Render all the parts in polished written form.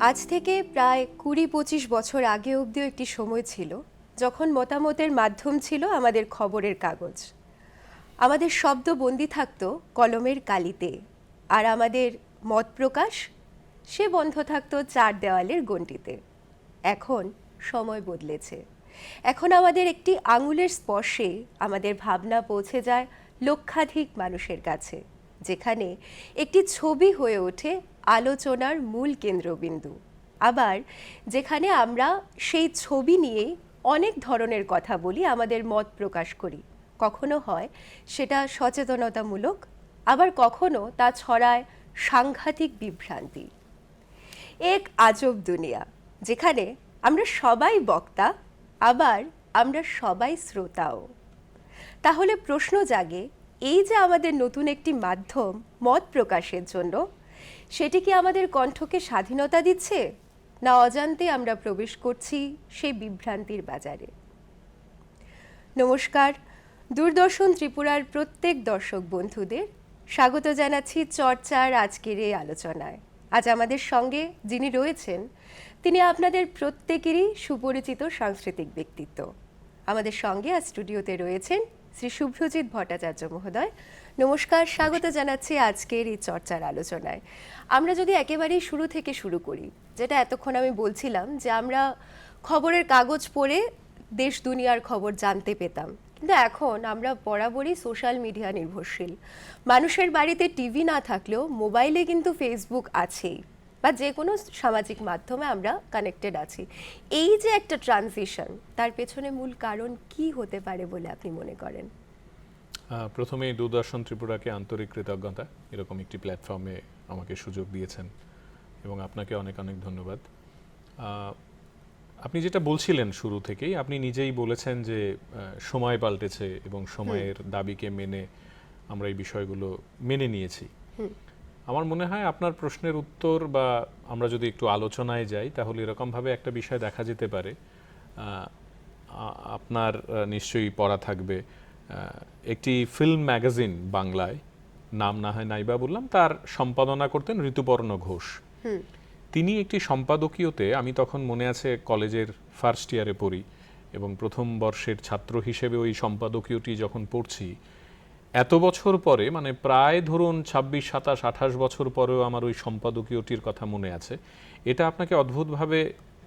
আজ থেকে প্রায় ২০-২৫ বছর আগে অবধিও একটি সময় ছিল যখন মতামতের মাধ্যম ছিল আমাদের খবরের কাগজ। আমাদের শব্দ বন্দী থাকতো কলমের কালিতে, আর আমাদের মত প্রকাশ সে বন্ধ থাকতো চার দেওয়ালের গণ্ডিতে। এখন সময় বদলেছে। এখন আমাদের একটি আঙুলের স্পর্শে আমাদের ভাবনা পৌঁছে যায় লক্ষাধিক মানুষের কাছে, যেখানে একটি ছবি হয়ে ওঠে আলোচনার মূল কেন্দ্রবিন্দু। আবার যেখানে আমরা সেই ছবি নিয়ে অনেক ধরনের কথা বলি, আমাদের মত প্রকাশ করি। কখনো হয় সেটা সচেতনতামূলক, আবার কখনো তা ছড়ায় সাংঘাতিক বিভ্রান্তি। এক আজব দুনিয়া যেখানে আমরা সবাই বক্তা, আবার আমরা সবাই শ্রোতাও। তাহলে প্রশ্ন জাগে, এই যে আমাদের নতুন একটি মাধ্যম মত প্রকাশের জন্য, সেটি কি আমাদের কণ্ঠকে স্বাধীনতা দিচ্ছে, না অজান্তে আমরা প্রবেশ করছি সেই বিভ্রান্তির বাজারে? নমস্কার, দূরদর্শন ত্রিপুরার প্রত্যেক দর্শক বন্ধুদের স্বাগত জানাচ্ছি চর্চার আজকের এই আলোচনায়। আজ আমাদের সঙ্গে যিনি রয়েছেন তিনি আপনাদের প্রত্যেকেরই সুপরিচিত সাংস্কৃতিক ব্যক্তিত্ব। আমাদের সঙ্গে আজ স্টুডিওতে রয়েছেন শ্রী শুভ্রজিৎ ভট্টাচার্য মহোদয়। নমস্কার, স্বাগত জানাচ্ছি আজকের এই চর্চার আলোচনায়। আমরা যদি একেবারেই শুরু থেকে শুরু করি, যেটা এতক্ষণ আমি বলছিলাম যে আমরা খবরের কাগজ পড়ে দেশ দুনিয়ার খবর জানতে পেতাম, কিন্তু এখন আমরা বরাবরই সোশ্যাল মিডিয়া নির্ভরশীল। মানুষের বাড়িতে টিভি না থাকলেও মোবাইলে কিন্তু ফেসবুক আছেই, বা যে কোনো সামাজিক মাধ্যমে আমরা কানেক্টেড আছি। এই যে একটা ট্রানজিশন, তার পেছনে মূল কারণ কি হতে পারে বলে আপনি মনে করেন? প্রথমে দূরদর্শন ত্রিপুরাকে আন্তরিক কৃতজ্ঞতা, এরকম একটি প্ল্যাটফর্মে আমাকে সুযোগ দিয়েছেন, এবং আপনাকে অনেক অনেক ধন্যবাদ। আপনি যেটা বলছিলেন শুরু থেকেই, আপনি নিজেই বলেছেন যে সময় পাল্টেছে এবং সময়ের দাবিকে মেনে আমরা এই বিষয়গুলো মেনে নিয়েছি। আমার মনে হয় আপনার প্রশ্নের উত্তর, বা আমরা যদি একটু আলোচনায় যাই, তাহলে এরকমভাবে একটা বিষয় দেখা যেতে পারে। আপনার নিশ্চয়ই পড়া থাকবে, একটি ফিল্ম ম্যাগাজিন বাংলায়, নাম না হয় নাইবা বললাম, তার সম্পাদনা করতেন ঋতুপর্ণ ঘোষ। তিনি একটি সম্পাদকীয়তে, আমি তখন মনে আছে কলেজের ফার্স্ট ইয়ারে পড়ি এবং প্রথম বর্ষের ছাত্র হিসেবে ওই সম্পাদকীয়টি যখন পড়ছি, এত বছর পরে, মানে প্রায় ধরুন ২৬, ২৭, ২৮ বছর পরেও আমার ওই সম্পাদকীয়টির কথা মনে আছে। এটা আপনাকে অদ্ভুতভাবে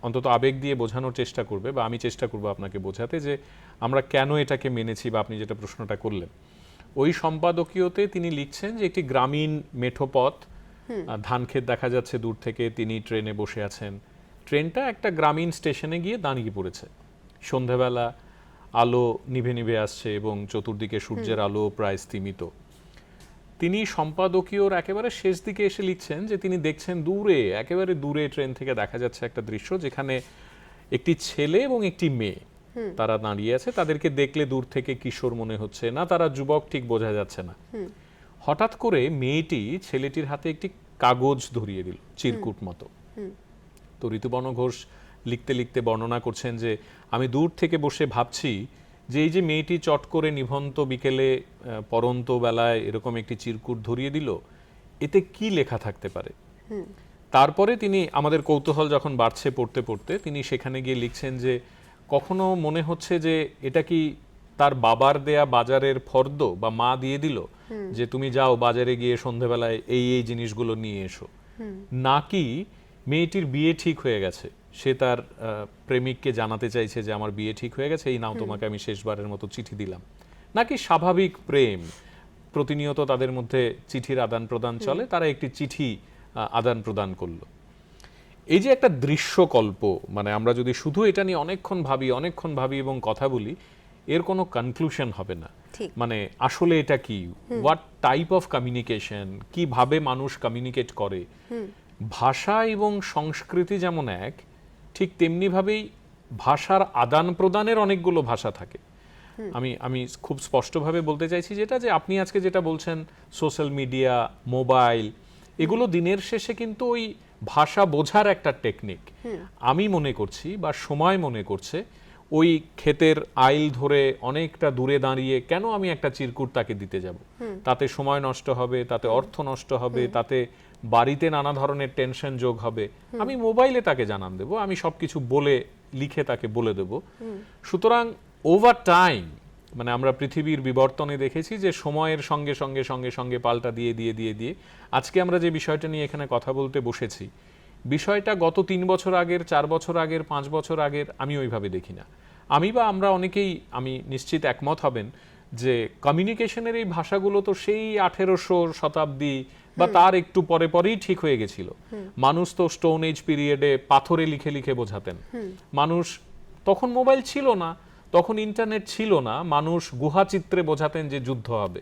অন্তত আবেগ দিয়ে বোঝানোর চেষ্টা করবে, বা আমি চেষ্টা করবো আপনাকে বোঝাতে যে আমরা কেন এটাকে মেনেছি, বা আপনি যেটা প্রশ্নটা করলেন। ওই সম্পাদকীয়তে তিনি লিখছেন যে একটি গ্রামীণ মেঠো পথ, ধান ক্ষেত দেখা যাচ্ছে দূর থেকে, তিনি ট্রেনে বসে আছেন। ট্রেনটা একটা গ্রামীণ স্টেশনে গিয়ে দাঁড়িয়ে পড়েছে। সন্ধেবেলা, আলো নিভে নিভে আসছে এবং চতুর্দিকে সূর্যের আলো প্রায় স্তিমিত। তিনি সম্পাদকীয়র একেবারে শেষ দিকে এসে লিখছেন যে তিনি দেখছেন দূরে, একেবারে দূরে ট্রেন থেকে দেখা যাচ্ছে একটা দৃশ্য, যেখানে একটি ছেলে এবং একটি মেয়ে তারা দাঁড়িয়ে আছে। তাদেরকে দেখলে দূর থেকে কিশোর মনে হচ্ছে না, তারা যুবক ঠিক বোঝা যাচ্ছে না। হঠাৎ করে মেয়েটি ছেলেটির হাতে একটি কাগজ ধরিয়ে দিল, চিরকুট মতো। তো ঋতুপর্ণ ঘোষ লিখতে লিখতে বর্ণনা করছেন যে আমি দূর থেকে বসে ভাবছি যে এই যে মেয়েটি চট করে নিভন্ত বিকেলে, পরন্ত বেলায় এরকম একটি চিরকুট ধরিয়ে দিল, এতে কি লেখা থাকতে পারে। তারপরে তিনি, আমাদের কৌতূহল যখন বাড়ছে পড়তে পড়তে, তিনি সেখানে গিয়ে লিখছেন যে কখনো মনে হচ্ছে যে এটা কি তার বাবার দেয়া বাজারের ফর্দ, বা মা দিয়ে দিল যে তুমি যাও বাজারে গিয়ে সন্ধেবেলায় এই এই জিনিসগুলো নিয়ে এসো, নাকি মেয়েটির বিয়ে ঠিক হয়ে গেছে, সে তার প্রেমিককে জানাতে চাইছে যে আমার বিয়ে ঠিক হয়ে গেছে, এই নাও তোমাকে আমি শেষবারের মতো চিঠি দিলাম, নাকি স্বাভাবিক প্রেম, প্রতিনিয়ত তাদের মধ্যে চিঠির আদান প্রদান চলে, তারা একটি চিঠি আদান প্রদান করলো। এই যে একটা দৃশ্যকল্প, মানে আমরা যদি শুধু এটা নিয়ে অনেকক্ষণ ভাবি এবং কথা বলি, এর কোনো কনক্লুশন হবে না। মানে আসলে এটা কি, হোয়াট টাইপ অফ কমিউনিকেশন, কিভাবে মানুষ কমিউনিকেট করে। ভাষা এবং সংস্কৃতি যেমন এক, ঠিক তেমনি ভাবেই ভাষার আদান প্রদানের অনেকগুলো ভাষা থাকে। আমি খুব স্পষ্টভাবে বলতে চাইছি যেটা, যে আপনি আজকে যেটা বলছেন সোশ্যাল মিডিয়া, মোবাইল, এগুলো দিনের শেষে কিন্তু ওই ভাষা বোঝার একটা টেকনিক। আমি মনে করছি, বা সময় মনে করছে, ওই ক্ষেতের আইল ধরে অনেকটা দূরে দাঁড়িয়ে কেন আমি একটা চিরকুট তাকে দিতে যাব? তাতে সময় নষ্ট হবে, তাতে অর্থ নষ্ট হবে, তাতে বাড়িতে নানা ধরনের টেনশন যোগ হবে, আমি মোবাইলে তাকে জানান দেব, আমি সবকিছু বলে লিখে তাকে বলে দেব। সুতরাং ওভার টাইম, মানে আমরা পৃথিবীর বিবর্তনে দেখেছি যে সময়ের সঙ্গে সঙ্গে সঙ্গে সঙ্গে পাল্টা দিয়ে দিয়ে দিয়ে দিয়ে আজকে আমরা যে বিষয়টা নিয়ে এখানে কথা বলতে বসেছি, বিষয়টা গত 3 বছর আগের, 4 বছর আগের, 5 বছর আগের আমি ওইভাবে দেখি না। আমি বা আমরা অনেকেই, আমি নিশ্চিত একমত হবেন যে কমিউনিকেশনের এই ভাষাগুলো তো সেই 1800 শতাব্দী বা তার একটু পরে পরেই ঠিক হয়ে গেছিল। মানুষ তো স্টোন এজ পিরিয়ডে পাথরে লিখে লিখে বোঝাতেন। মানুষ তখন মোবাইল ছিল না, তখন ইন্টারনেট ছিল না, মানুষ গুহা চিত্রে বোঝাতেন যে যুদ্ধ হবে।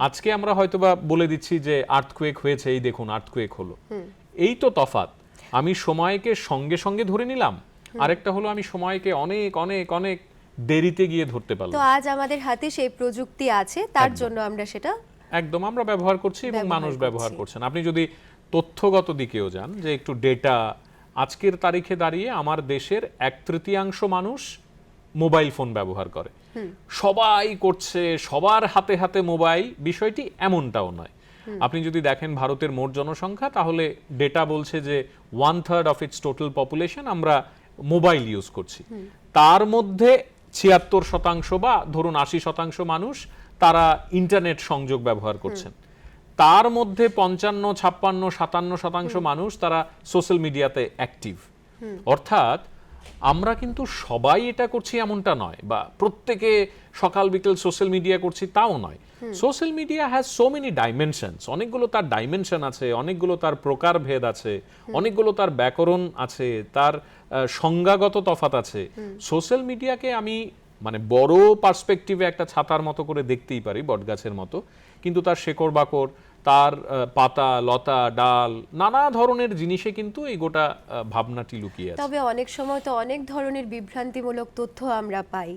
আজকে আমরা হয়তোবা বলে দিচ্ছি যে আর্থকুয়েক হয়েছে, এই দেখুন আর্থকুয়েক হলো। এই তো তফাৎ। আমি সময়কে সঙ্গে সঙ্গে ধরে নিলাম, আরেকটা হলো আমি সময়কে অনেক অনেক অনেক দেরিতে গিয়ে ধরতে পারলাম। তো আজ আমাদের হাতে সেই প্রযুক্তি আছে, তার জন্য আমরা সেটা একদম আমরা ব্যবহার করছি এবং মানুষ ব্যবহার করছেন। আপনি যদি তথ্যগত দিকেও যান, যে একটু ডেটা, আজকের তারিখে দাঁড়িয়ে আমার দেশের 1/3 মানুষ মোবাইল ফোন ব্যবহার করে। সবাই করছে, সবার হাতে হাতে মোবাইল, বিষয়টি এমনটাও নয়। আপনি যদি দেখেন ভারতের মোট জনসংখ্যা, তাহলে ডেটা বলছে যে 1/3 অফ ইটস টোটাল পপুলেশন আমরা মোবাইল ইউজ করছি। তার মধ্যে 76% বা ধরুন 80% মানুষ তারা ইন্টারনেট সংযোগ ব্যবহার করছেন। তার মধ্যে 55, 56, 57% মানুষ তারা সোশ্যাল মিডিয়াতে অ্যাক্টিভ। অর্থাৎ আমরা কিন্তু সবাই এটা করছি এমনটা নয়, বা প্রত্যেকে সকাল বিকেল সোশ্যাল মিডিয়া করছি তাও নয়। Social media has so many dimensions, অনেকগুলো তার ডাইমেনশন আছে, অনেকগুলো তার প্রকারভেদ আছে, অনেকগুলো তার ব্যাকরণ আছে, তার সংজ্ঞাগত তফাৎ আছে। সোশ্যাল মিডিয়াকে আমি মানে বড় পার্সপেক্টিভে একটা ছাতার মতো করে দেখতেই পারি, বটগাছের মতো, কিন্তু তার শেকড় বাকড়, তার পাতা লতা ডাল, নানা ধরনের জিনিসে কিন্তু এই গোটা ভাবনাটি লুকিয়ে আছে। তবে অনেক সময় তো অনেক ধরনের বিভ্রান্তিমূলক তথ্য আমরা পাই।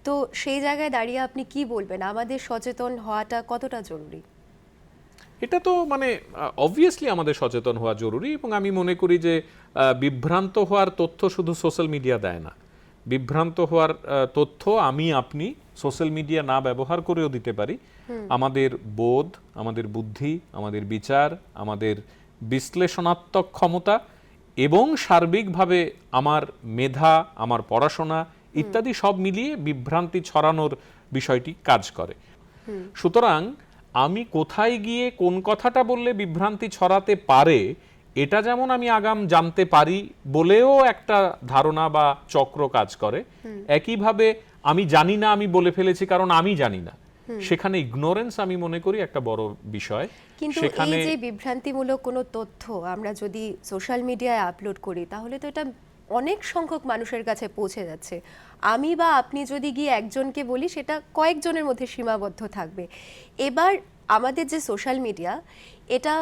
তো সেই জায়গায় দাঁড়িয়ে আপনি কি বলবেন, আমাদের সচেতন হওয়াটা কতটা জরুরি? এটা তো মানে অবভিয়াসলি আমাদের সচেতন হওয়া জরুরি, এবং আমি মনে করি যে বিভ্রান্ত হওয়ার তথ্য শুধু সোশ্যাল মিডিয়া দেয় না। বিভ্রান্ত হওয়ার তথ্য আমি আপনি সোশ্যাল মিডিয়া না ব্যবহার করেও দিতে পারি। আমাদের বোধ, আমাদের বুদ্ধি, আমাদের বিচার, আমাদের বিশ্লেষণাত্মক ক্ষমতা এবং সার্বিকভাবে আমার মেধা, আমার পড়াশোনা ইত্যাদি সব মিলিয়ে বিভ্রান্তি ছড়ানোর বিষয়টি কাজ করে। সুতরাং আমি কোথায় গিয়ে কোন কথাটা বললে বিভ্রান্তি ছড়াতে পারে, এটা যেমন আমি আগাম জানতে পারি বলেও একটা ধারণা বা চক্র কাজ করে, একইভাবে আমি জানি না আমি বলে ফেলেছি কারণ আমি জানি না, সেখানে ইগনোরেন্স আমি মনে করি একটা বড় বিষয়। কিন্তু এই যে বিভ্রান্তিমূলক কোনো তথ্য আমরা যদি সোশ্যাল মিডিয়ায় আপলোড করি, তাহলে তো এটা অনেক সংখ্যক মানুষের কাছে পৌঁছে যাচ্ছে। আমি বা আপনি যদি গিয়ে একজনকে বলি, সেটা কয়েকজনের মধ্যে সীমাবদ্ধ থাকবে। এবার আমাদের যে সোশ্যাল মিডিয়া, এটা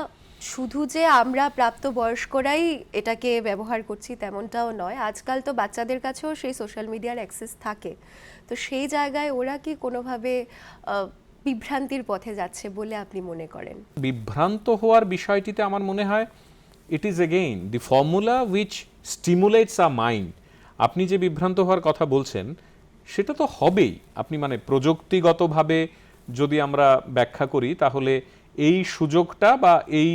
শুধু যে আমরা প্রাপ্তবয়স্করাই এটাকে ব্যবহার করছি তেমনটাও নয়, আজকাল তো বাচ্চাদের কাছেও সেই সোশ্যাল মিডিয়ার অ্যাক্সেস থাকে। তো সেই জায়গায় ওরা কি কোনোভাবে বিভ্রান্তির পথে যাচ্ছে বলে আপনি মনে করেন? বিভ্রান্ত হওয়ার বিষয়টিতে আমার মনে হয় it is again the formula which stimulates a mind. আপনি যে বিভ্রান্ত হওয়ার কথা বলছেন সেটা তো হবেই। আপনি মানে প্রযুক্তিগতভাবে যদি আমরা ব্যাখ্যা করি, তাহলে এই সুযোগটা বা এই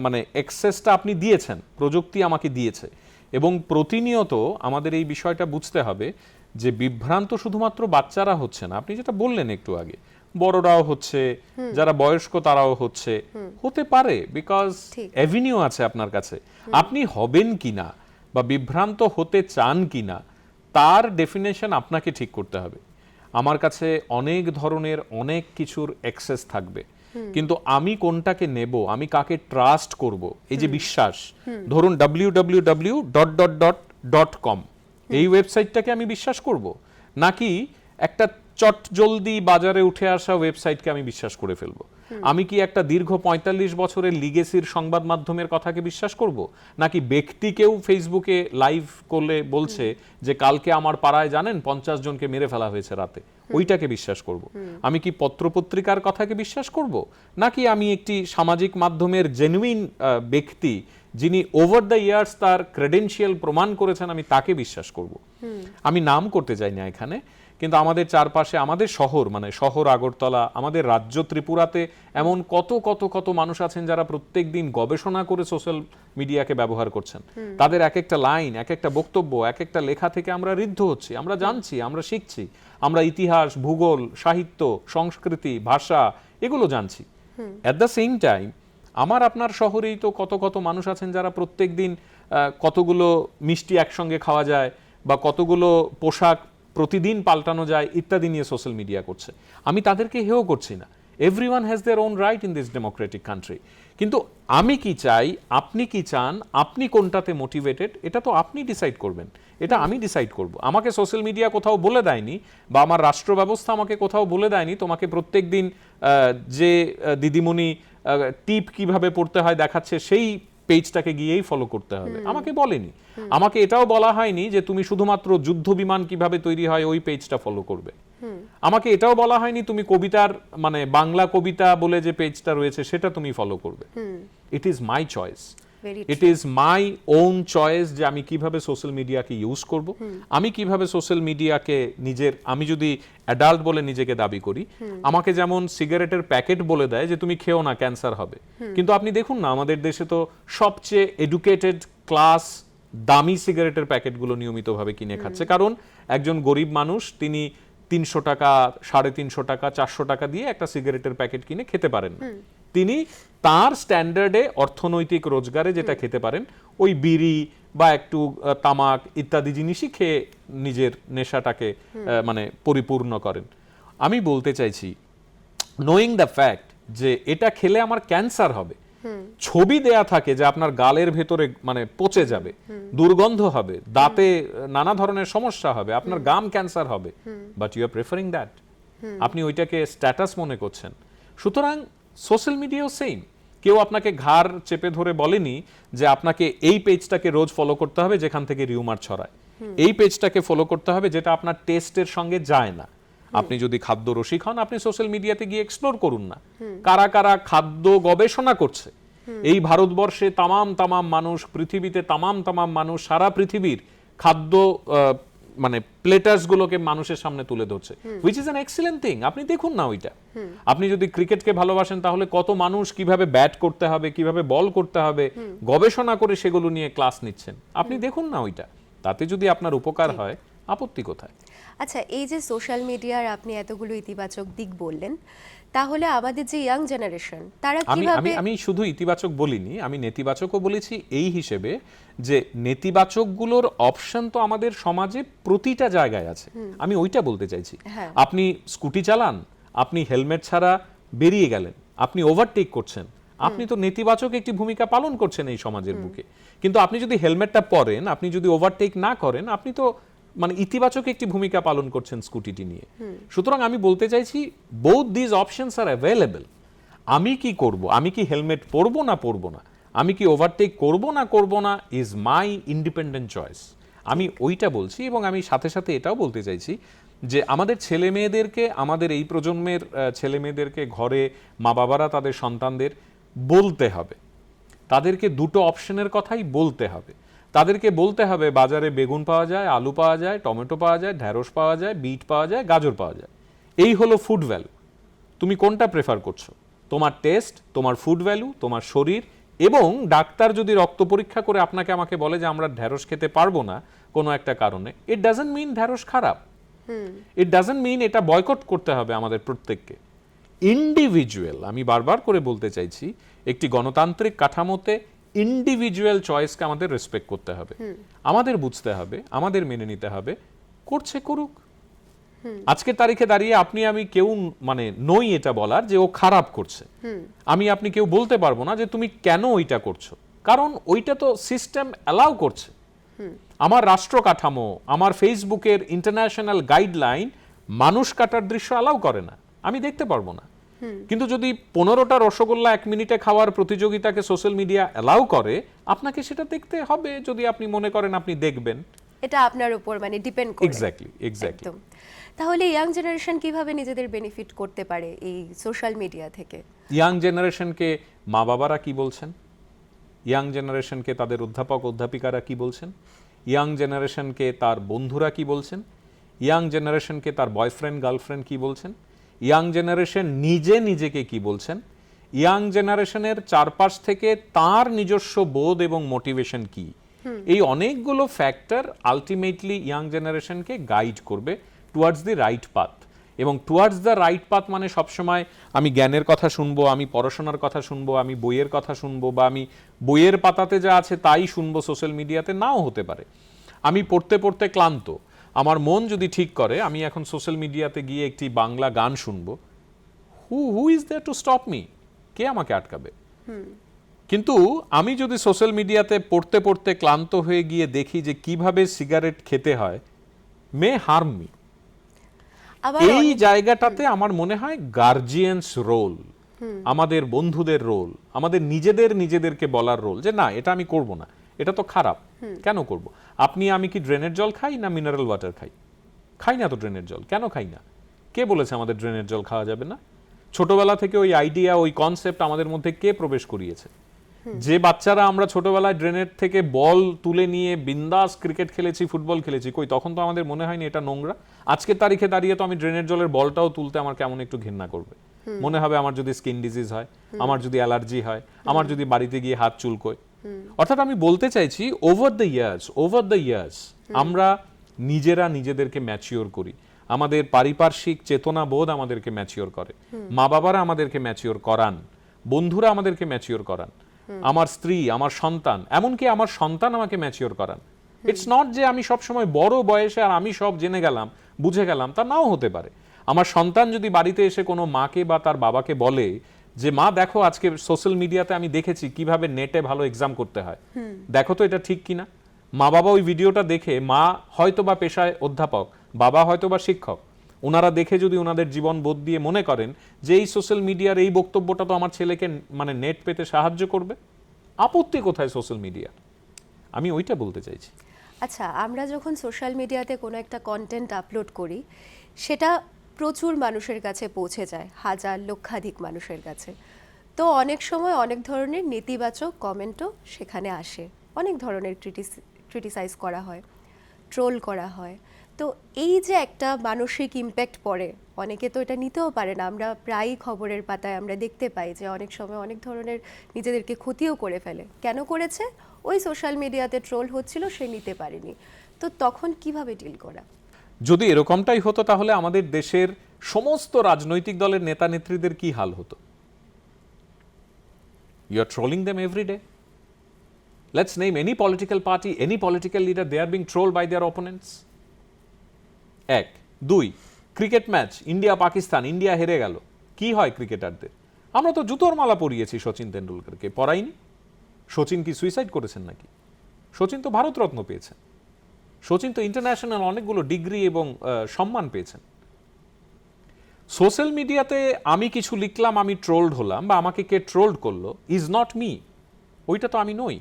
মানে অ্যাক্সেসটা আপনি দিয়েছেন, প্রযুক্তি আমাকে দিয়েছে, এবং প্রতিনিয়ত আমাদের এই বিষয়টা বুঝতে হবে যে বিভ্রান্ত শুধুমাত্র বাচ্চারা হচ্ছে না, আপনি যেটা বললেন একটু আগে, বড়রাও হচ্ছে, যারা বয়স্ক তারাও হচ্ছে, হতে পারে, বিকজ অ্যাভিনিউ আছে আপনার কাছে। আপনি হবেন কিনা বা বিভ্রান্ত হতে চান কিনা তার ডেফিনেশন আপনাকে ঠিক করতে হবে। আমার কাছে অনেক ধরনের অনেক কিছুর অ্যাক্সেস থাকবে, কিন্তু আমি কোনটাকে নেব, আমি কাকে ট্রাস্ট করব, এই যে বিশ্বাস, ধরুন www.com এই ওয়েবসাইটটাকে আমি বিশ্বাস করব, নাকি একটা চট জলদি বাজারে উঠে আসা ওয়েবসাইটকে আমি বিশ্বাস করে ফেলবো? আমি কি একটা দীর্ঘ 45 বছরের লিগেসির সংবাদ মাধ্যমের কথাকে বিশ্বাস করব, নাকি ব্যক্তিকেও ফেসবুকে লাইভ করলে বলছে যে কালকে আমার পাড়ায় জানেন 50 জনকে মেরে ফেলা হয়েছে রাতে, ওইটাকে বিশ্বাস করব? আমি কি পত্রপত্রিকার কথাকে বিশ্বাস করব, নাকি আমি একটি সামাজিক মাধ্যমের জেনুইন ব্যক্তি যিনি ওভার দ্য ইয়ার্স তার ক্রেডেনশিয়াল প্রমাণ করেছেন, আমি তাকে বিশ্বাস করব? আমি নাম করতে চাই না এখানে, কিন্তু আমাদের চারপাশে আমাদের শহর মানে শহর আগরতলা, আমাদের রাজ্য ত্রিপুরাতে এমন কত কত কত মানুষ আছেন যারা প্রত্যেক দিন গবেষণা করে সোশ্যাল মিডিয়াকে ব্যবহার করছেন। তাদের এক একটা লাইন, এক একটা বক্তব্য, এক একটা লেখা থেকে আমরা ঋদ্ধ হচ্ছি, আমরা জানছি, আমরা শিখছি, আমরা ইতিহাস, ভূগোল, সাহিত্য, সংস্কৃতি, ভাষা এগুলো জানছি। অ্যাট দ্য সেম টাইম আমার আপনার শহরেই তো কত কত মানুষ আছেন যারা প্রত্যেক দিন কতগুলো মিষ্টি একসঙ্গে খাওয়া যায় বা কতগুলো পোশাক প্রতিদিন পাল্টানো যায় ইত্যাদি নিয়ে সোশ্যাল মিডিয়া করছে। আমি তাদেরকে হেয় করছি না। Everyone has their own right in this Democratic country. কিন্তু আমি কি চাই, আপনি কি চান, আপনি কোনটাতে মোটিভেটেড, এটা তো আপনি ডিসাইড করবেন, এটা আমি ডিসাইড করব। আমাকে সোশ্যাল মিডিয়া কোথাও বলে দেয়নি বা আমার রাষ্ট্র ব্যবস্থা আমাকে কোথাও বলে দেয়নি তোমাকে প্রত্যেক দিন যে দিদিমণি টিপ কিভাবে পড়তে হয় দেখাচ্ছে সেই পেজটাকে গিয়েই ফলো করতে হবে, আমাকে বলেনি। আমাকে এটাও বলা হয়নি যে তুমি শুধুমাত্র যুদ্ধ বিমান কিভাবে তৈরি হয় ওই পেজটা ফলো করবে। আমাকে এটাও বলা হয়নি তুমি কবিতার মানে বাংলা কবিতা বলে যে পেজটা রয়েছে সেটা তুমি ফলো করবে। It is my choice, it is my own choice যে আমি কিভাবে সোশ্যাল মিডিয়াকে ইউজ করব, আমি কিভাবে সোশ্যাল মিডিয়াকে নিজের, আমি যদি অ্যাডাল্ট বলে নিজেকে দাবি করি, আমাকে যেমন সিগারেটের প্যাকেট বলে দেয় যে তুমি খেও না ক্যান্সার হবে, কিন্তু আপনি দেখুন না আমাদের দেশে তো সবচেয়ে এডুকেটেড ক্লাস দামি সিগারেটের প্যাকেটগুলো নিয়মিতভাবে কিনে খাচ্ছে, কারণ একজন গরিব মানুষ তিনি 300 টাকা, 350 টাকা, 400 টাকা দিয়ে একটা সিগারেটের প্যাকেট কিনে খেতে পারেন না। তিনি তার স্ট্যান্ডার্ডে অর্থনৈতিক রোজগারে যেটা খেতে পারেন ওই বিড়ি বা একটু তামাক ইত্যাদি জিনিসই খেয়ে নিজের নেশাটাকে মানে পরিপূর্ণ করেন। আমি বলতে চাইছি, নোয়িং দ্য ফ্যাক্ট যে এটা খেলে আমার ক্যান্সার হবে, ছবি দেয়া থাকে যে আপনার গালের ভেতরে মানে পচে যাবে, দুর্গন্ধ হবে, দাঁতে নানা ধরনের সমস্যা হবে, আপনার গাম ক্যান্সার হবে, বাট ইউ আর প্রেফারিং দ্যাট, আপনি ওইটাকে স্ট্যাটাস মনে করছেন। সুতরাং সোশ্যাল মিডিয়াও সেম। কেউ আপনাকে ঘাড় চেপে ধরে বলেনি যে আপনাকে এই পেজটাকে রোজ ফলো করতে হবে যেখান থেকে রিউমার ছড়ায়, এই পেজটাকে ফলো করতে হবে যেটা আপনার টেস্টের সঙ্গে যায় না। আপনি যদি খাদ্য রসিক হন আপনি সোশ্যাল মিডিয়াতে গিয়ে এক্সপ্লোর করুন না কারা কারা খাদ্য গবেষণা করছে। এই ভারতবর্ষে তামাম মানুষ, পৃথিবীতে তামাম মানুষ সারা পৃথিবীর খাদ্য মানে প্লেটার্স গুলোকে মানুষের সামনে তুলে ধরছে, which is an excellent thing. আপনি দেখুন না ওইটা। আপনি যদি ক্রিকেটকে ভালোবাসেন তাহলে কত মানুষ কিভাবে ব্যাট করতে হবে, কিভাবে বল করতে হবে গবেষণা করে সেগুলো নিয়ে ক্লাস নিচ্ছেন, আপনি দেখুন না ওইটা। তাতে যদি আপনার উপকার হয় আপত্তি কোথায়? আচ্ছা, এই যে সোশ্যাল মিডিয়ার আপনি এতগুলো ইতিবাচক দিক বললেন, তাহলে আমাদের যে ইয়াং জেনারেশন তারা কিভাবে? আমি শুধু ইতিবাচক বলিনি, আমি নেতিবাচকও বলেছি এই হিসেবে যে নেতিবাচকগুলোর অপশন তো আমাদের সমাজে প্রতিটা জায়গায় আছে, আমি ওইটা বলতে চাইছি। আপনি স্কুটি চালান, আপনি হেলমেট ছাড়া বেরিয়ে গেলেন, আপনি ওভারটেক করছেন, আপনি তো নেতিবাচক একটি ভূমিকা পালন করছেন এই সমাজের বুকে। কিন্তু আপনি যদি হেলমেটটা পরেন, আপনি যদি ওভারটেক না করেন, আপনি তো মানে ইতিবাচক একটি ভূমিকা পালন করছেন স্কুটিটি নিয়ে। সুতরাং আমি বলতে চাইছি both this options R available. আমি কি করব, আমি কি হেলমেট পরবো না পরবো না, আমি কি ওভারটেক করব না করব না, ইজ মাই ইন্ডিপেন্ডেন্ট চয়েস। আমি ওইটা বলছি। এবং আমি সাথে সাথে এটাও বলতে চাইছি যে আমাদের ছেলে মেয়েদেরকে, আমাদের এই প্রজন্মের ছেলে মেয়েদেরকে ঘরে মা বাবারা তাদের সন্তানদের বলতে হবে, তাদেরকে দুটো অপশনের কথাই বলতে হবে। তাদেরকে বলতে হবে বাজারে বেগুন পাওয়া যায়, আলু পাওয়া যায়, টমেটো পাওয়া যায়, ঢ্যাঁড়স পাওয়া যায়, বিট পাওয়া যায়, গাজর পাওয়া যায়। এই হলো ফুড ভ্যালু। তুমি কোনটা প্রেফার করছো? তোমার টেস্ট, তোমার ফুড ভ্যালু, তোমার শরীর। এবং ডাক্তার যদি রক্ত পরীক্ষা করে আপনাকে আমাকে বলে যে আমরা ঢ্যাঁড়স খেতে পারবো না কোনো একটা কারণে, ইট ডাজন্ট মিন ঢ্যাঁড়স খারাপ, ইট ডাজন্ট মিন এটা বয়কট করতে হবে আমাদের প্রত্যেককে। ইন্ডিভিজুয়াল, আমি বারবার করে বলতে চাইছি, একটি গণতান্ত্রিক কাঠামোতে ইন্ডিভিজুয়াল চয়েসকে আমাদের রেসপেক্ট করতে হবে, আমাদের বুঝতে হবে, আমাদের মেনে নিতে হবে, করছে করুক। আজকের তারিখে দাঁড়িয়ে আপনি আমি কেউ মানে নই এটা বলার যে ও খারাপ করছে। আমি আপনি কেউ বলতে পারবো না যে তুমি কেন ওইটা করছো, কারণ ওইটা তো সিস্টেম অ্যালাউ করছে। আমার রাষ্ট্র কাঠামো, আমার ফেসবুকের ইন্টারন্যাশনাল গাইডলাইন মানুষ কাটার দৃশ্য অ্যালাউ করে না, আমি দেখতে পারবো না। কিন্তু যদি 15টা রসগোল্লা 1 মিনিটে খাওয়ার প্রতিযোগিতাকে সোশ্যাল মিডিয়া অ্যালাউ করে, আপনাকে সেটা দেখতে হবে যদি আপনি মনে করেন আপনি দেখবেন। এটা আপনার উপর মানে ডিপেন্ড করে। এক্স্যাক্টলি। তাহলে ইয়াং জেনারেশন কিভাবে নিজেদের বেনিফিট করতে পারে এই সোশ্যাল মিডিয়া থেকে? ইয়াং জেনারেশনকে মা বাবারা কি বলছেন, ইয়াং জেনারেশনকে তাদের অধ্যাপক অধ্যাপিকারা কি বলছেন, ইয়াং জেনারেশনকে তার বন্ধুরা কি বলছেন, ইয়াং জেনারেশনকে তার বয়ফ্রেন্ড গার্লফ্রেন্ড কি বলছেন, ইয়াং জেনারেশন নিজে নিজেকে কি বলছেন, ইয়াং জেনারেশনের চারপাশ থেকে তার নিজস্ব বোধ এবং মোটিভেশন কি, এই অনেকগুলো ফ্যাক্টর আলটিমেটলি ইয়াং জেনারেশনকে গাইড করবে টুয়ার্ডস দি রাইট পাথ। এবং টুয়ার্ডস দ্য রাইট পাথ মানে সবসময় আমি জ্ঞানের কথা শুনবো, আমি পড়াশোনার কথা শুনবো, আমি বইয়ের কথা শুনবো, বা আমি বইয়ের পাতাতে যা আছে তাই শুনবো সোশ্যাল মিডিয়াতে, নাও হতে পারে। আমি পড়তে পড়তে ক্লান্ত, আমার মন যদি ঠিক করে আমি এখন সোশ্যাল মিডিয়াতে গিয়ে একটি বাংলা গান শুনবো, who is there to stop me? কে আমাকে আটকাবে? কিন্তু আমি যদি সোশ্যাল মিডিয়াতে পড়তে পড়তে ক্লান্ত হয়ে গিয়ে দেখি যে কিভাবে সিগারেট খেতে হয়, মে হার্ম মি, এই জায়গাটাতে আমার মনে হয় গার্জিয়ানস রোল, আমাদের বন্ধুদের রোল, আমাদের নিজেদেরকে বলার রোল যে না, এটা আমি করব না, এটা তো খারাপ, কেন করব? আপনি আমি কি ড্রেনের জল খাই না মিনারেল ওয়াটার খাই? খাই না তো ড্রেনের জল, কেন খাই না? কে বলেছে আমাদের ড্রেনের জল খাওয়া যাবে না? ছোটবেলা থেকে ওই আইডিয়া, ওই কনসেপ্ট আমাদের মধ্যে কে প্রবেশ করিয়েছে? যে বাচ্চারা আমরা ছোটবেলায় ড্রেনের থেকে বল তুলে নিয়ে বিন্দাস ক্রিকেট খেলেছি, ফুটবল খেলেছি, কই তখন তো আমাদের মনে হয়নি এটা নোংরা? আজকের তারিখে দাঁড়িয়ে তো আমি ড্রেনের জলের বলটাও তুলতে আমার কেমন একটু ঘৃণা করবে, মনে হবে আমার যদি স্কিন ডিজিজ হয়, আমার যদি অ্যালার্জি হয়, আমার যদি বাড়িতে গিয়ে হাত চুলকোয়। অর্থাৎ আমি বলতে চাইছি ওভার দ্য ইয়ার্স আমরা নিজেরা নিজেদেরকে ম্যাচিওর করি, আমাদের পারিপার্শ্বিক চেতনা বোধ আমাদেরকে ম্যাচিওর করে, মা বাবারা আমাদেরকে ম্যাচিওর করান, বন্ধুরা আমাদেরকে ম্যাচিওর করান, আমার স্ত্রী, আমার সন্তান, এমনকি আমার সন্তান আমাকে ম্যাচিওর করান। ইটস নট যে আমি সব সময় বড় বয়সে আর আমি সব জেনে গেলাম, বুঝে গেলাম, তা নাও হতে পারে। আমার সন্তান যদি বাড়িতে এসে কোনো মাকে বা তার বাবাকে বলে যে মা দেখো আজকে সোশ্যাল মিডিয়াতে আমি দেখেছি কিভাবে নেটে ভালো এক্সাম করতে হয়, দেখো তো এটা ঠিক কিনা, মা বাবা ওই ভিডিওটা দেখে, মা হয়তো বা পেশায় অধ্যাপক, বাবা হয়তো বা শিক্ষক, ওনারা দেখে যদি ওনাদের জীবন বোধ দিয়ে মনে করেন যে এই সোশ্যাল মিডিয়ার এই বক্তব্যটা তো আমার ছেলেকে মানে নেট পেতে সাহায্য করবে, আপত্তি কোথায় সোশ্যাল মিডিয়া? আমি ওইটা বলতে চাইছি। আচ্ছা, আমরা যখন সোশ্যাল মিডিয়াতে কোনো একটা কন্টেন্ট আপলোড করি, সেটা প্রচুর মানুষের কাছে পৌঁছে যায়, হাজার লক্ষাধিক মানুষের কাছে। তো অনেক সময় অনেক ধরনের নেতিবাচক কমেন্টও সেখানে আসে, অনেক ধরনের ক্রিটিসাইজ করা হয়, ট্রোল করা হয়। তো এই যে একটা মানসিক ইম্প্যাক্ট পড়ে, অনেকে তো এটা নিতেও পারে না। আমরা প্রায়ই খবরের পাতায় আমরা দেখতে পাই যে অনেক সময় অনেক ধরনের নিজেদেরকে ক্ষতিও করে ফেলে। কেন করেছে? ওই সোশ্যাল মিডিয়াতে ট্রোল হচ্ছিল, সে নিতে পারেনি। তো তখন কিভাবে ডিল করা? যদি এরকমটাই হতো তাহলে আমাদের দেশের সমস্ত রাজনৈতিক দলের নেতা নেত্রীদের কি হাল হতো? You are trolling them every day. Let's name any political party, any political leader, they are being trolled by their opponents. এক। দুই, cricket match India Pakistan, India হেরে গেল, কি হয় ক্রিকেটারদের? আমরা তো জুতোর মালা পরিয়েছি সচিন তেন্ডুলকরকে, পরাইনি? সচিন কি সুইসাইড করেছেন নাকি? সচিন তো ভারতরত্ন পেয়েছেন, সচিন তো ইন্টারন্যাশনাল অনেকগুলো ডিগ্রি এবং সম্মান পেয়েছেন। সোশ্যাল মিডিয়াতে আমি কিছু লিখলাম, আমি ট্রোলড হলাম, বা আমাকে কে ট্রোলড করলো, ইজ নট মি, ওইটা তো আমি নই।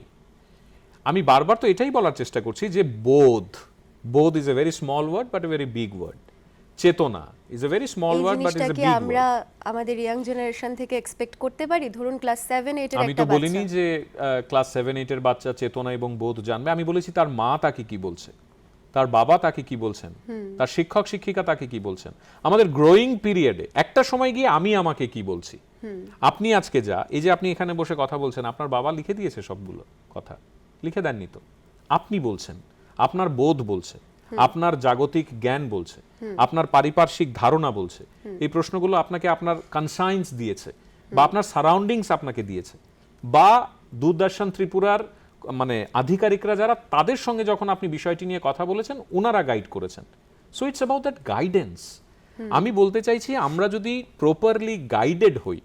আমি বারবার তো এটাই বলার চেষ্টা করছি যে bodh is a very small word but a very big word. Chetna is a very small word but is a big word. আমরা আমাদের ইয়াং জেনারেশন থেকে এক্সপেক্ট করতে পারি? ধরুন ক্লাস 7 8 এর একটা বাচ্চা, আমি তো বলিনি যে ক্লাস 7 8 এর বাচ্চা চেতনা এবং বোধ জানবে। আমি বলেছি তার মা তাকে কি বলছে, তার বাবা তাকে কি বলছেন, তার শিক্ষক শিক্ষিকা তাকে কি বলছেন। আমাদের গ্রোয়িং পিরিয়ডে একটা সময় গিয়ে আমি আমাকে কি বলছি। আপনি আজকে এই যে আপনি এখানে বসে কথা বলছেন, আপনার বাবা লিখে দিয়েছে সবগুলো কথা? লিখে দেননি তো। আপনি বলছেন, আপনার বোধ বলছে, আপনার জাগতিক জ্ঞান বলছে, আপনার পারিপার্শ্বিক ধারণা বলছে। এই প্রশ্নগুলো আপনাকে আপনার কনসায়েন্স দিয়েছে, বা আপনার সারাউন্ডিংস আপনাকে দিয়েছে, বা দূরদর্শন ত্রিপুরার মানে আধিকারিকরা যারা, তাদের সঙ্গে যখন আপনি বিষয়টি নিয়ে কথা বলেছেন, ওনারা গাইড করেছেন। So it's about that guidance. আমি বলতে চাইছি আমরা যদি প্রপারলি গাইডেড হই,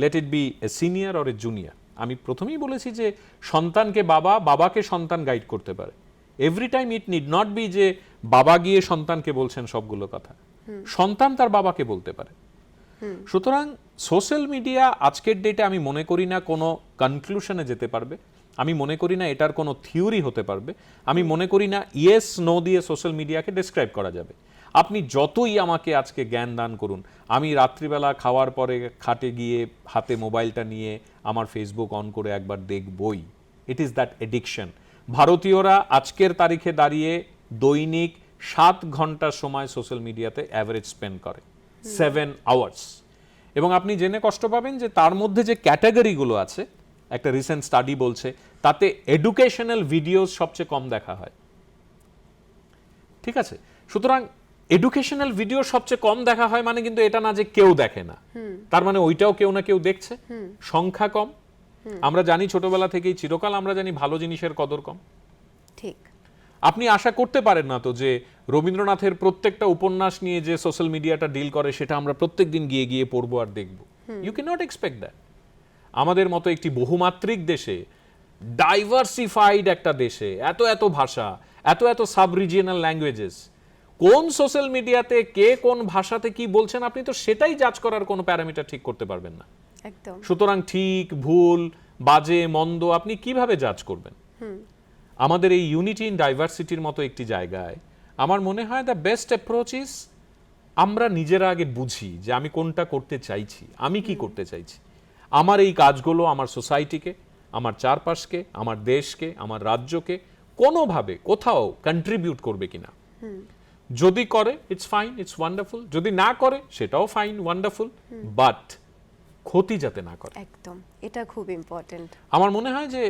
let it B a senior or a junior. আমি প্রথমেই বলেছি যে সন্তানকে বাবাকে সন্তান গাইড করতে পারে। Every time it need not be যে বাবা গিয়ে সন্তানকে বলছেন সবগুলো কথা, সন্তান তার বাবাকে বলতে পারে। সুতরাং সোশ্যাল মিডিয়া আজকের ডেটে আমি মনে করি না কোনো কনক্লুশনে যেতে পারবে, আমি মনে করি না এটার কোনো থিওরি হতে পারবে, আমি মনে করি না ইয়েস নো দিয়ে সোশ্যাল মিডিয়াকে ডেসক্রাইব করা যাবে। আপনি যতই আমাকে আজকে জ্ঞান দান করুন, আমি রাত্রিবেলা খাওয়ার পরে খাটে গিয়ে হাতে মোবাইলটা নিয়ে আমার ফেসবুক অন করে একবার দেখবই। It is that addiction. ভারতীয়রা আজকের তারিখে দাঁড়িয়ে দৈনিক 7 ঘন্টা সময় সোশ্যাল মিডিয়াতে অ্যাভারেজ স্পেন্ড করে, 7 আওয়ার্স। এবং আপনি জেনে কষ্ট পাবেন যে তার মধ্যে যে ক্যাটাগরিগুলো আছে, একটা রিসেন্ট স্টাডি বলছে তাতে এডুকেশনাল ভিডিওস সবচেয়ে কম দেখা হয়। ঠিক আছে, সুতরাং এডুকেশনাল ভিডিও সবচেয়ে কম দেখা হয় মানে কিন্তু এটা না যে কেউ দেখে না, তার মানে ওইটাও কেউ না কেউ দেখছে, সংখ্যা কম। আমরা জানি ছোটবেলা থেকেই, চিরকাল আমরা জানি ভালো জিনিসের কদর কম। ঠিক। আপনি আশা করতে পারেন না তো যে রবীন্দ্রনাথের প্রত্যেকটা উপন্যাস নিয়ে যে সোশ্যাল মিডিয়াটা ডিল করে সেটা আমরা প্রত্যেকদিন গিয়ে গিয়ে পড়বো আর দেখবো। You can not expect that. আমাদের মতো একটি বহুমাত্রিক দেশে, ডাইভার্সিফাইড একটা দেশে, এত এত ভাষা, এত এত সাব রিজিয়নাল ল্যাঙ্গুয়েজেস, কোন সোশ্যাল মিডিয়াতে কে কোন ভাষাতে কি বলছেন আপনি তো সেটাই জাজ করার কোনো প্যারামিটার ঠিক করতে পারবেন না। একদম। সুতরাং ঠিক ভুল, বাজে মন্দ আপনি কিভাবে জাজ করবেন? আমাদের এই ইউনিটি ইন ডাইভার্সিটির মতো একটি জায়গায় আমার মনে হয় দ্য বেস্ট অ্যাপ্রোচ ইজ আমরা নিজেরা আগে বুঝি যে আমি কোনটা করতে চাইছি, আমি কি করতে চাইছি, আমার এই কাজগুলো আমার সোসাইটিকে, আমার চারপাশকে, আমার দেশকে, আমার রাজ্যকে কোনোভাবে কোথাও কন্ট্রিবিউট করবে কিনা। যদি করে ইটস ফাইন, ইটস ওয়ান্ডারফুল, যদি না করে সেটাও ফাইন, ওয়ান্ডারফুল, বাট ক্ষতি যাতে না করে। একদম, এটা খুব ইম্পর্টেন্ট। আমার মনে হয় যে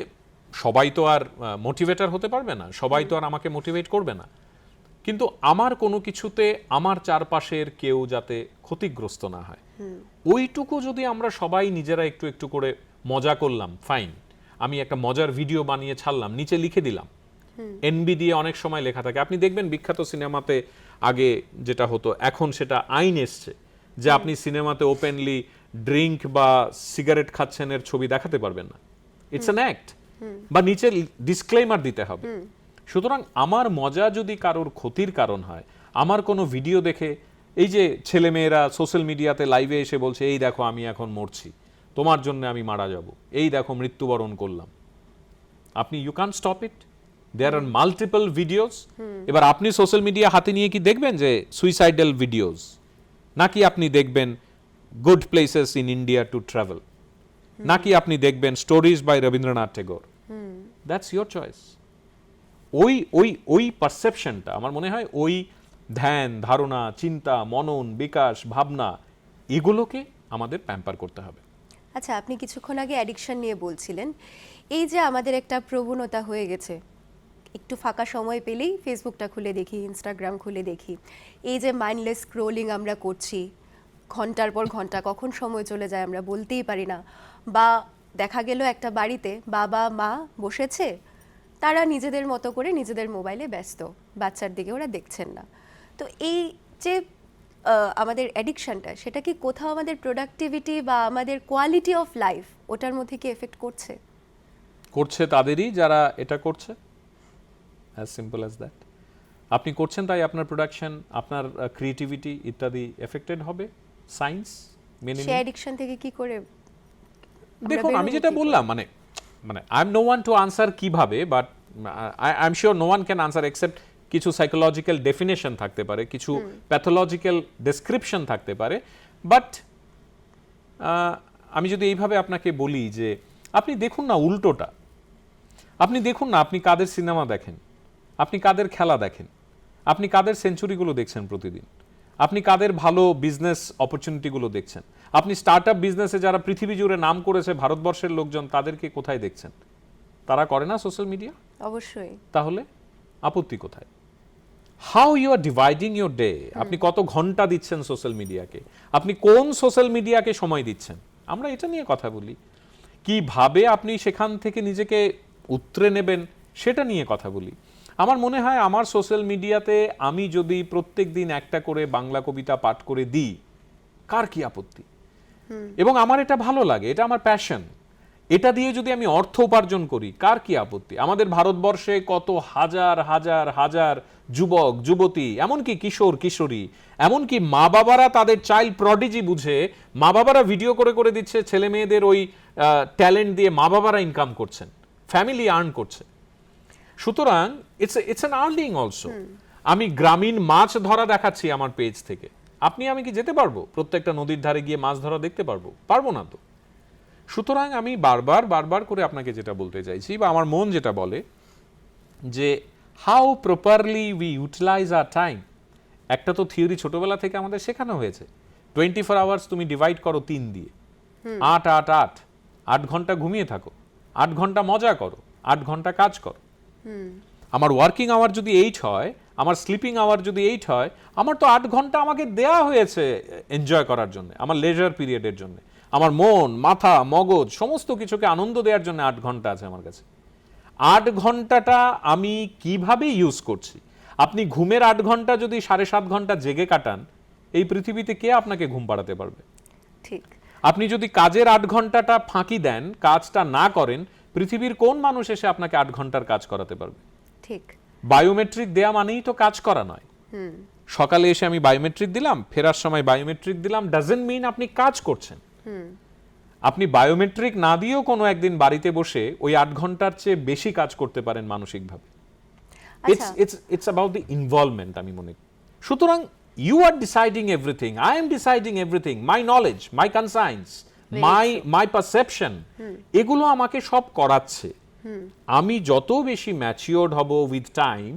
সবাই তো আর মোটিভেটর হতে পারবে না, সবাই তো আর আমাকে মোটিভেট করবে না, কিন্তু আমার কোনো কিছুতে আমার চারপাশের কেউ যাতে ক্ষতিগ্রস্ত না হয়, ওইটুকু যদি আমরা সবাই নিজেরা একটু একটু করে মজা করলাম, ফাইন। আমি একটা মজার ভিডিও বানিয়ে ছাড়লাম, নিচে লিখে দিলাম, এনবি দিয়ে অনেক সময় লেখা থাকে। আপনি দেখবেন বিখ্যাত সিনেমাতে আগে যেটা হতো, এখন সেটা আইন এসছে যে আপনি সিনেমাতে ওপেনলি ড্রিঙ্ক বা সিগারেট খাচ্ছেন এর ছবি দেখাতে পারবেন না, ইটস অ্যান অ্যাক্ট, বা নিচে ডিসক্লেমার দিতে হবে। সুতরাং আমার মজা যদি কারোর ক্ষতির কারণ হয়, আমার কোনো ভিডিও দেখে এই যে ছেলেমেয়েরা সোশ্যাল মিডিয়াতে লাইভে এসে বলছে এই দেখো আমি এখন মরছি, তোমার জন্য আমি মারা যাব, এই দেখো মৃত্যুবরণ করলাম, আপনি you can stop it, there are multiple videos. এবার আপনি সোশ্যাল মিডিয়া হাতে নিয়ে কি দেখবেন যে সুইসাইডাল ভিডিওস, নাকি আপনি দেখবেন good places in India to travel, নাকি আপনি দেখবেন stories by Rabindranath Tagore? That's your choice. ওই ওই ওই পারসেপশনটা আমার মনে হয়, ওই ধ্যান ধারণা, চিন্তা, মনন, বিকাশ, ভাবনা, এগুলোকে আমাদের প্যাম্পার করতে হবে। আচ্ছা, আপনি কিছুক্ষণ আগে অ্যাডিকশন নিয়ে বলছিলেন। এই যে আমাদের একটা প্রবণতা হয়ে গেছে, একটু ফাঁকা সময় পেলেই ফেসবুকটা খুলে দেখি, ইনস্টাগ্রাম খুলে দেখি, এই যে মাইন্ডলেস স্ক্রোলিং আমরা করছি, ঘন্টার পর ঘন্টা কখন সময় চলে যায় আমরা বলতেই পারি না। বা দেখা গেল একটা বাড়িতে বাবা মা বসেছে, তারা নিজেদের মতো করে নিজেদের মোবাইলে ব্যস্ত, বাচ্চার দিকে ওরা দেখছেন না। তো এই যে আমাদের অ্যাডিকশনটা, সেটা কি কোথাও আমাদের প্রোডাক্টিভিটি বা আমাদের কোয়ালিটি অফ লাইফ, ওটার মধ্যে কি এফেক্ট করছে? করছে তাদেরই যারা এটা করছে, অ্যাজ সিম্পল অ্যাজ দ্যাট। আপনি করছেন তাই আপনার প্রোডাকশন, আপনার ক্রিয়েটিভিটি ইত্যাদি এফেক্টেড হবে। সায়েন্স মেনে সেই অ্যাডিকশন থেকে কি করে? দেখুন, আমি যেটা বললাম, মানে I am no one to answer কিভাবে, but I am sure no one can answer except কিছু সাইকোলজিক্যাল ডেফিনেশন থাকতে পারে, কিছু প্যাথোলজিক্যাল ডেসক্রিপশন থাকতে পারে। বাট আমি যদি এইভাবে আপনাকে বলি যে আপনি দেখুন না উল্টোটা, আপনি দেখুন না আপনি কাদের সিনেমা দেখেন, আপনি কাদের খেলা দেখেন, আপনি কাদের সেঞ্চুরিগুলো দেখছেন প্রতিদিন, আপনি কাদের ভালো বিজনেস অপরচুনিটিগুলো দেখছেন, আপনি স্টার্টআপ বিজনেসে যারা পৃথিবী জুড়ে নাম করেছে ভারতবর্ষের লোকজন, তাদেরকে কোথায় দেখছেন? তারা করে না সোশ্যাল মিডিয়া? অবশ্যই। তাহলে আপত্তি কোথায়? How you are dividing your day, আপনি কত ঘন্টা দিচ্ছেন সোশ্যাল মিডিয়াকে, আপনি কোন সোশ্যাল মিডিয়াকে সময় দিচ্ছেন, আমরা এটা নিয়ে কথা বলি। কিভাবে আপনি সেখান থেকে নিজেকে উতরে নেবেন সেটা নিয়ে কথা বলি। আমার মনে হয় আমার সোশ্যাল মিডিয়াতে আমি যদি প্রত্যেক দিন একটা করে বাংলা কবিতা পাঠ করে দিই, কার কি আপত্তি? এবং আমার এটা ভালো লাগে, এটা আমার প্যাশন, এটা দিয়ে যদি আমি অর্থ উপার্জন করি, কার কি আপত্তি? আমাদের ভারতবর্ষে কত হাজার হাজার হাজার যুবক যুবতী, এমনকি কিশোর কিশোরী, এমনকি মা বাবারা তাদের চাইল্ড প্রডিজি বুঝে মা বাবারা ভিডিও করে করে দিচ্ছে, ছেলে মেয়েদের ওই ট্যালেন্ট দিয়ে মা বাবারা ইনকাম করছেন, ফ্যামিলি আর্ন করছে। সুতরাং ইটস অ্যান আর্নিং অলসো। আমি গ্রামীণ মাছ ধরা দেখাচ্ছি আমার পেজ থেকে, আমি কি যেতে পারবো প্রত্যেকটা নদীর ধারে গিয়ে মাছ ধরা দেখতে পারবো? পারবো না তো। সুতরাং আমি বারবার করে আপনাকে যেটা বলতে চাইছি, বা আমার মন যেটা বলে, যে how properly we utilise our time. একটা তো থিওরি ছোটবেলা থেকে আমাদের শেখানো হয়েছে, 24 আওয়ার্স তুমি ডিভাইড করো 3 দিয়ে, 8 8 8, 8 ঘন্টা ঘুমিয়ে থাকো, 8 ঘন্টা মজা করো, 8 ঘন্টা কাজ করো। আমার ওয়ার্কিং আওয়ার যদি 8 হয়, আমার স্লিপিং আওয়ার যদি 8 হয়, আমার তো 8 ঘন্টা আমাকে দেয়া হয়েছে এনজয় করার জন্য, আমার লেজার পিরিয়ডের জন্য, আমার মন, মাথা, মগজ সমস্ত কিছুকে আনন্দ দেওয়ার জন্য 8 ঘন্টা আছে আমার কাছে। 8 ঘন্টাটা আমি কিভাবে ইউজ করছি? আপনি ঘুমের 8 ঘন্টা যদি 7.5 ঘন্টা জেগে কাটান, এই পৃথিবীতে কে আপনাকে ঘুম পাড়াতে পারবে? ঠিক। আপনি যদি কাজের 8 ঘন্টাটা ফাঁকি দেন, কাজটা না করেন, পৃথিবীর কোন মানুষ এসে আপনাকে 8 ঘন্টার কাজ করাতে পারবে? ঠিক। বায়োমেট্রিক দেয়া মানেই তো কাজ করা নয়। সকালে এসে আমি বায়োমেট্রিক দিলাম, ফেরার সময় বায়োমেট্রিক দিলাম, ডাজন্ট মিন আপনি কাজ করছেন। আপনি বায়োমেট্রিক না দিয়েও কোনো একদিন বাড়িতে বসে ওই 8 ঘন্টার চেয়ে বেশি কাজ করতে পারেন মানসিকভাবে। ইটস অ্যাবাউট দি ইনভলভমেন্ট, আমি মনে করি। সুতরাং you are deciding everything, I am deciding everything, my knowledge, my conscience, my perception, এগুলো আমাকে সব করাচ্ছে। আমি যত বেশি ম্যাচিওর্ড হব উইথ টাইম,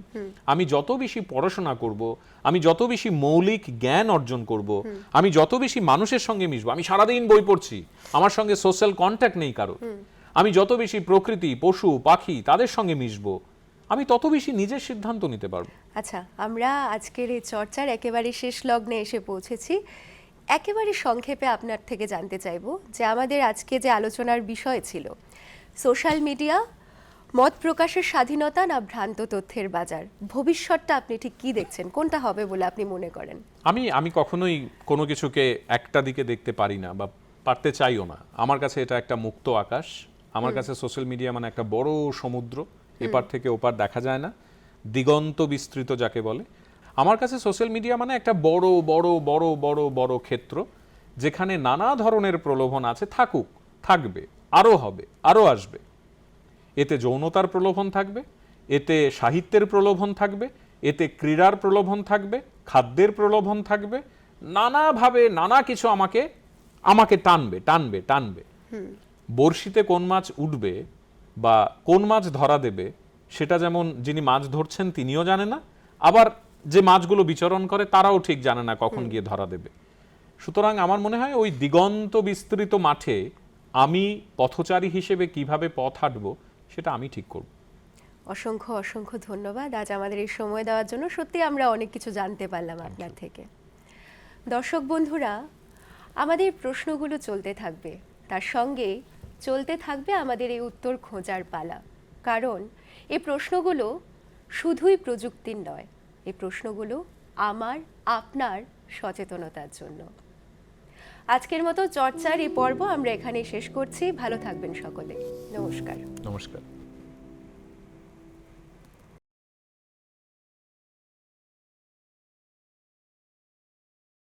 আমি যত বেশি পড়াশোনা করব, আমি যত বেশি মৌলিক জ্ঞান অর্জন করব, আমি যত বেশি মানুষের সঙ্গে মিশবো, আমি সারাদিন বই পড়ছি, আমার সঙ্গে সোশ্যাল কন্ট্যাক্ট নেই কারো, আমি যত বেশি প্রকৃতি, পশু, পাখি তাদের সঙ্গে মিশবো, আমি তত বেশি নিজের সিদ্ধান্ত নিতে পারবো। আচ্ছা, আমরা আজকের এই চর্চার একেবারে শেষ লগ্নে এসে পৌঁছেছি। একেবারে সংক্ষেপে আপনার থেকে জানতে চাইবো যে আমাদের আজকে যে আলোচনার বিষয় ছিল সোশ্যাল মিডিয়া, মত প্রকাশের স্বাধীনতা না ভ্রান্ত তথ্যের বাজার, ভবিষ্যৎটা আপনি ঠিক কি দেখছেন, কোনটা হবে বলে আপনি মনে করেন? আমি কখনোই কোনো কিছুকে একটা দিকে দেখতে পারি না বা পারতে চাইও না। আমার কাছে এটা একটা মুক্ত আকাশ, আমার কাছে সোশ্যাল মিডিয়া মানে একটা বড় সমুদ্র, এপার থেকে ওপার দেখা যায় না, দিগন্ত বিস্তৃত যাকে বলে। আমার কাছে সোশ্যাল মিডিয়া মানে একটা বড় বড় বড় বড় বড় ক্ষেত্র, যেখানে নানা ধরনের প্রলোভন আছে, থাকুক, থাকবে, আরো হবে, আরো আসবে। এতে যৌনতার প্রলোভন থাকবে, এতে সাহিত্যের প্রলোভন থাকবে, এতে ক্রীড়ার প্রলোভন থাকবে, খাদ্যের প্রলোভন থাকবে, নানাভাবে নানা কিছু আমাকে টানবে টানবে টানবে। বড়শিতে কোন মাছ উঠবে বা কোন মাছ ধরা দেবে, সেটা যেমন যিনি মাছ ধরছেন তিনিও জানে না, আবার যে মাছগুলো বিচরণ করে তারাও ঠিক জানে না কখন গিয়ে ধরা দেবে। সুতরাং আমার মনে হয় ওই দিগন্ত বিস্তৃত মাঠে আমি পথচারী হিসেবে কিভাবে পথ হাঁটবো সেটা আমি ঠিক করব। অসংখ্য অসংখ্য ধন্যবাদ আজ আমাদের এই সময় দেওয়ার জন্য। সত্যি আমরা অনেক কিছু জানতে পারলাম আপনার থেকে। দর্শক বন্ধুরা, আমাদের প্রশ্নগুলো চলতে থাকবে, তার সঙ্গে চলতে থাকবে আমাদের এই উত্তর খোঁজার পালা। কারণ এই প্রশ্নগুলো শুধুই প্রযুক্তির নয়, এই প্রশ্নগুলো আমার আপনার সচেতনতার জন্য। আজকের মতো চর্চার এই পর্ব আমরা এখানেই শেষ করছি। ভালো থাকবেন সকলে। নমস্কার। নমস্কার।